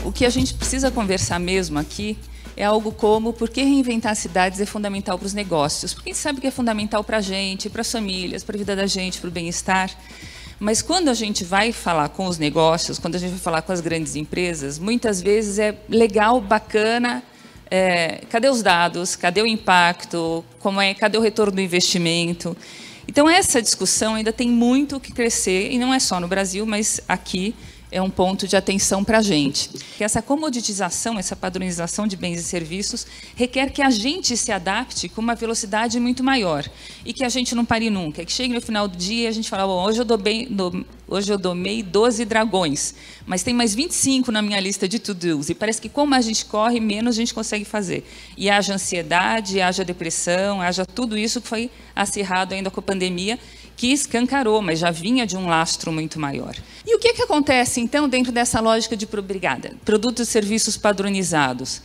o que a gente precisa conversar mesmo aqui é algo como por que reinventar cidades é fundamental para os negócios. Porque a gente sabe que é fundamental para a gente, para as famílias, para a vida da gente, para o bem-estar. Mas quando a gente vai falar com os negócios, quando a gente vai falar com as grandes empresas, muitas vezes é legal, bacana, cadê os dados, cadê o impacto, cadê o retorno do investimento? Então, essa discussão ainda tem muito o que crescer, e não é só no Brasil, mas aqui é um ponto de atenção para a gente. Que essa comoditização, essa padronização de bens e serviços requer que a gente se adapte com uma velocidade muito maior e que a gente não pare nunca. Que chegue no final do dia e a gente fala, hoje eu domei 12 dragões, mas tem mais 25 na minha lista de to-dos. E parece que como a gente corre, menos a gente consegue fazer. E haja ansiedade, haja depressão, haja tudo isso que foi acirrado ainda com a pandemia, que escancarou, mas já vinha de um lastro muito maior. E o que acontece, então, dentro dessa lógica de produtos e serviços padronizados?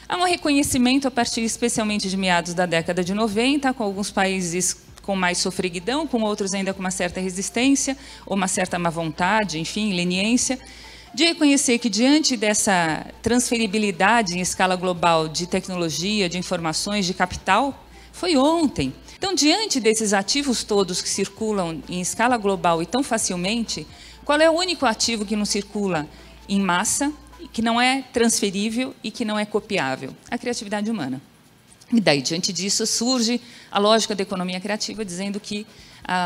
Há um reconhecimento a partir, especialmente, de meados da década de 90, com alguns países com mais sofreguidão, com outros ainda com uma certa resistência, ou uma certa má vontade, enfim, leniência, de reconhecer que, diante dessa transferibilidade em escala global de tecnologia, de informações, de capital, foi ontem. Então, diante desses ativos todos que circulam em escala global e tão facilmente, qual é o único ativo que não circula em massa, que não é transferível e que não é copiável? A criatividade humana. E daí, diante disso, surge a lógica da economia criativa, dizendo que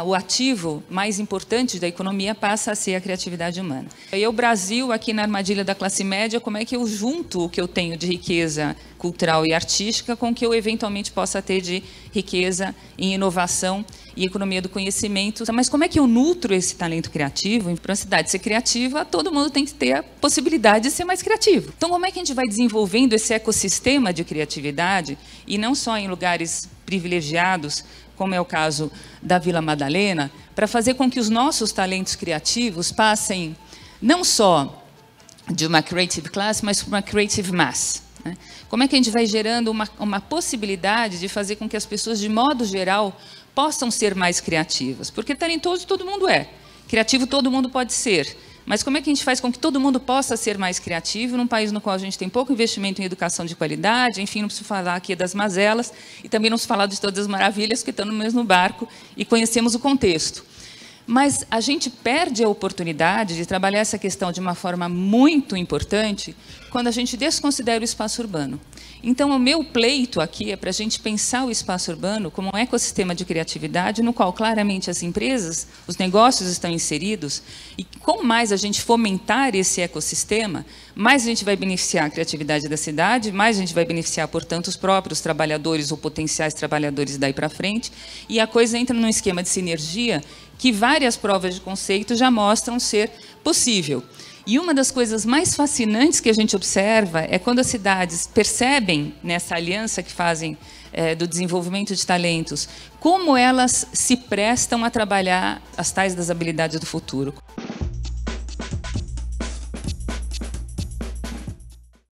o ativo mais importante da economia passa a ser a criatividade humana. E o Brasil, aqui na armadilha da classe média, como é que eu junto o que eu tenho de riqueza cultural e artística com o que eu eventualmente possa ter de riqueza em inovação e economia do conhecimento? Mas como é que eu nutro esse talento criativo? Para uma cidade ser criativa, todo mundo tem que ter a possibilidade de ser mais criativo. Então, como é que a gente vai desenvolvendo esse ecossistema de criatividade, e não só em lugares privilegiados, como é o caso da Vila Madalena, para fazer com que os nossos talentos criativos passem não só de uma creative class, mas para uma creative mass, né? Como é que a gente vai gerando uma possibilidade de fazer com que as pessoas, de modo geral, possam ser mais criativas? Porque talentoso todo mundo é, criativo todo mundo pode ser, mas como é que a gente faz com que todo mundo possa ser mais criativo num país no qual a gente tem pouco investimento em educação de qualidade? Enfim, não preciso falar aqui das mazelas e também não preciso falar de todas as maravilhas que estão no mesmo barco e conhecemos o contexto. Mas a gente perde a oportunidade de trabalhar essa questão de uma forma muito importante quando a gente desconsidera o espaço urbano. Então, o meu pleito aqui é para a gente pensar o espaço urbano como um ecossistema de criatividade no qual, claramente, as empresas, os negócios estão inseridos, e quanto mais a gente fomentar esse ecossistema, mais a gente vai beneficiar a criatividade da cidade, mais a gente vai beneficiar, portanto, os próprios trabalhadores ou potenciais trabalhadores daí para frente, e a coisa entra num esquema de sinergia que várias provas de conceito já mostram ser possível. E uma das coisas mais fascinantes que a gente observa é quando as cidades percebem, nessa aliança que fazem do desenvolvimento de talentos, como elas se prestam a trabalhar as tais das habilidades do futuro.